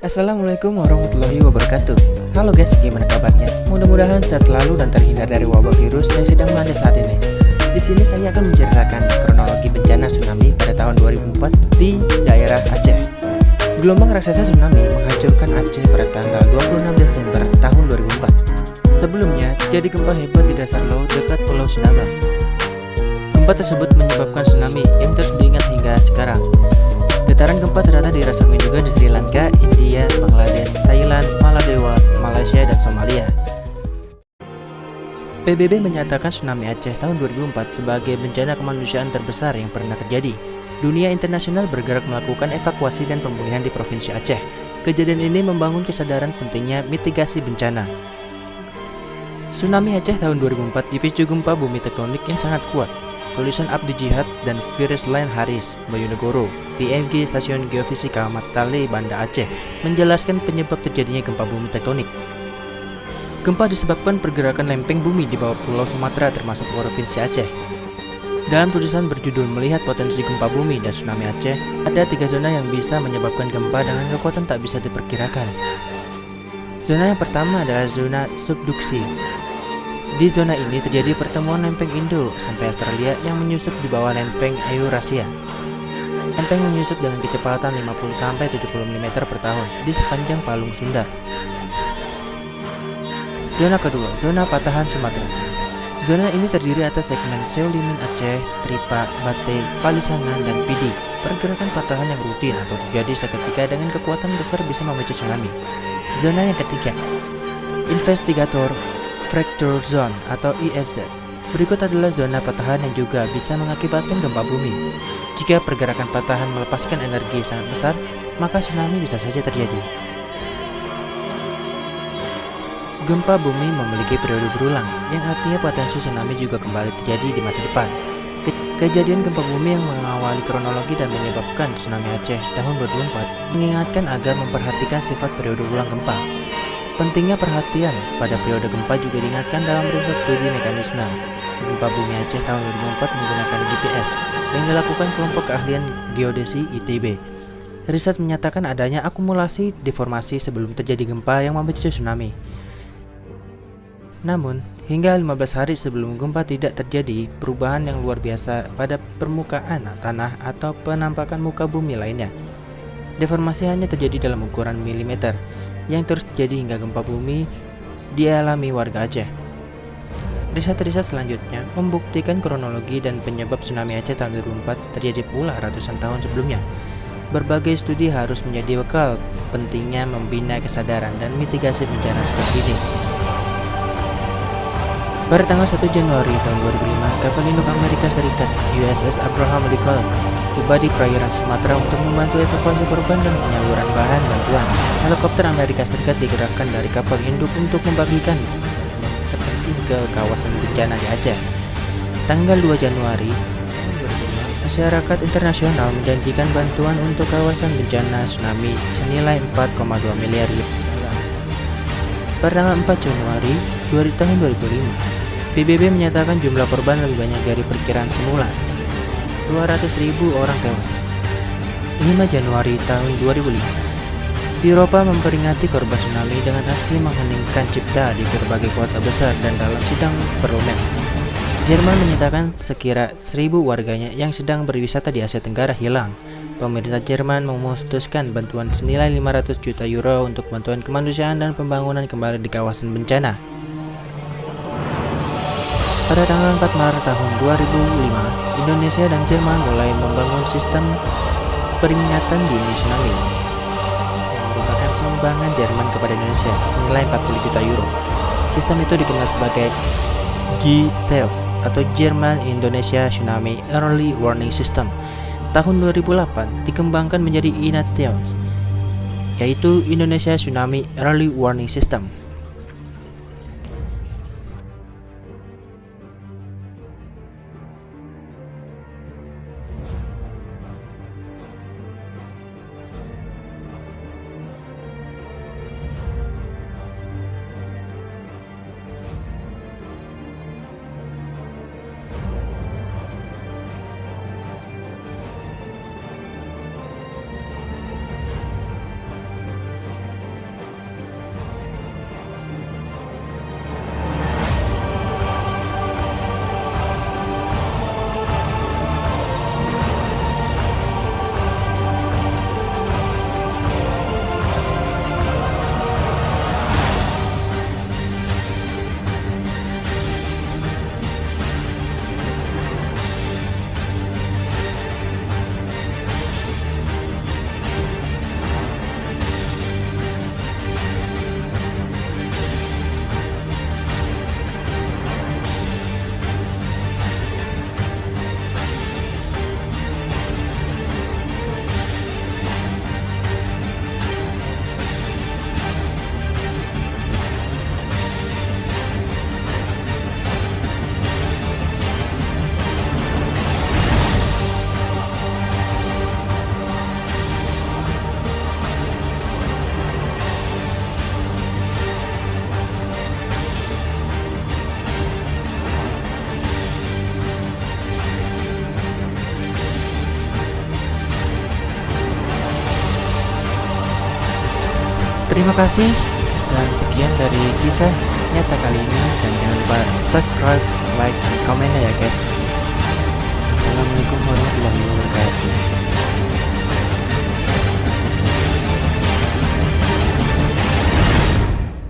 Assalamualaikum warahmatullahi wabarakatuh. Halo guys, gimana kabarnya? Mudah-mudahan sehat selalu dan terhindar dari wabah virus yang sedang melanda saat ini. Di sini saya akan menceritakan kronologi bencana tsunami pada tahun 2004 di daerah Aceh. Gelombang raksasa tsunami menghancurkan Aceh pada tanggal 26 Desember tahun 2004. Sebelumnya, terjadi gempa hebat di dasar laut dekat Pulau Sinaga. Gempa tersebut menyebabkan tsunami yang terus diingat hingga sekarang. Getaran gempa ternyata dirasakan juga di Sri Lanka, India, Bangladesh, Thailand, Maladewa, Malaysia, dan Somalia. PBB menyatakan tsunami Aceh tahun 2004 sebagai bencana kemanusiaan terbesar yang pernah terjadi. Dunia internasional bergerak melakukan evakuasi dan pemulihan di Provinsi Aceh. Kejadian ini membangun kesadaran pentingnya mitigasi bencana. Tsunami Aceh tahun 2004 dipicu gempa bumi tektonik yang sangat kuat. Tulisan Abdi Jihad dan Firis Lain Haris Bayunegoro, PMG Stasiun Geofisika Matale, Banda Aceh, menjelaskan penyebab terjadinya gempa bumi tektonik. Gempa disebabkan pergerakan lempeng bumi di bawah Pulau Sumatera termasuk Provinsi Aceh. Dalam tulisan berjudul Melihat Potensi Gempa Bumi dan Tsunami Aceh, ada 3 zona yang bisa menyebabkan gempa dengan kekuatan tak bisa diperkirakan. Zona yang pertama adalah zona subduksi. Di zona ini terjadi pertemuan lempeng Indo sampai Australia yang menyusup di bawah lempeng Eurasia. Lempeng menyusup dengan kecepatan 50-70 mm per tahun di sepanjang Palung Sunda. Zona kedua, zona patahan Sumatera. Zona ini terdiri atas segmen Seolimin Aceh, Tripa, Bate, Palisangan, dan Pidi. Pergerakan patahan yang rutin atau terjadi seketika dengan kekuatan besar bisa memicu tsunami. Zona yang ketiga, Investigator Fracture Zone atau IFZ. Berikut adalah zona patahan yang juga bisa mengakibatkan gempa bumi. Jika pergerakan patahan melepaskan energi sangat besar, maka tsunami bisa saja terjadi. Gempa bumi memiliki periode berulang, yang artinya potensi tsunami juga kembali terjadi di masa depan. Kejadian gempa bumi yang mengawali kronologi dan menyebabkan tsunami Aceh tahun 2004 mengingatkan agar memperhatikan sifat periode ulang gempa. Pentingnya perhatian pada periode gempa juga diingatkan dalam riset studi mekanisme gempa bumi Aceh tahun 2004 menggunakan GPS yang dilakukan kelompok keahlian geodesi ITB. Riset menyatakan adanya akumulasi deformasi sebelum terjadi gempa yang memicu tsunami. Namun, hingga 15 hari sebelum gempa tidak terjadi perubahan yang luar biasa pada permukaan tanah atau penampakan muka bumi lainnya. Deformasi hanya terjadi dalam ukuran milimeter, yang terus terjadi hingga gempa bumi dialami warga Aceh. Riset-riset selanjutnya membuktikan kronologi dan penyebab tsunami Aceh tahun 2004 terjadi pula ratusan tahun sebelumnya. Berbagai studi harus menjadi bekal pentingnya membina kesadaran dan mitigasi bencana sejak dini. Pada tanggal 1 Januari tahun 2005, kapal induk Amerika Serikat USS Abraham Lincoln tiba di perairan Sumatera untuk membantu evakuasi korban dan penyaluran bahan bantuan. Helikopter Amerika Serikat digerakkan dari kapal induk untuk membagikan terpenting ke kawasan bencana di Aceh. Tanggal 2 Januari tahun 2005, masyarakat internasional menjanjikan bantuan untuk kawasan bencana tsunami senilai 4,2 miliar US dollar. Pada tanggal 4 Januari tahun 2005, PBB menyatakan jumlah korban lebih banyak dari perkiraan semula, 200.000 orang tewas. 5 Januari tahun 2005, Eropa memperingati korban tsunami dengan aksi mengheningkan cipta di berbagai kota besar dan dalam sidang parlemen. Jerman menyatakan sekira 1.000 warganya yang sedang berwisata di Asia Tenggara hilang. Pemerintah Jerman memutuskan bantuan senilai 500 juta euro untuk bantuan kemanusiaan dan pembangunan kembali di kawasan bencana. Pada tanggal 4 Maret tahun 2005, Indonesia dan Jerman mulai membangun sistem peringatan dini tsunami. Teknis yang merupakan sumbangan Jerman kepada Indonesia senilai 40 juta euro. Sistem itu dikenal sebagai GTELS atau German Indonesia Tsunami Early Warning System. Tahun 2008 dikembangkan menjadi INATELS, yaitu Indonesia Tsunami Early Warning System. Terima kasih dan sekian dari kisah nyata kali ini, dan jangan lupa subscribe, like, dan komennya ya guys. Assalamualaikum warahmatullahi wabarakatuh.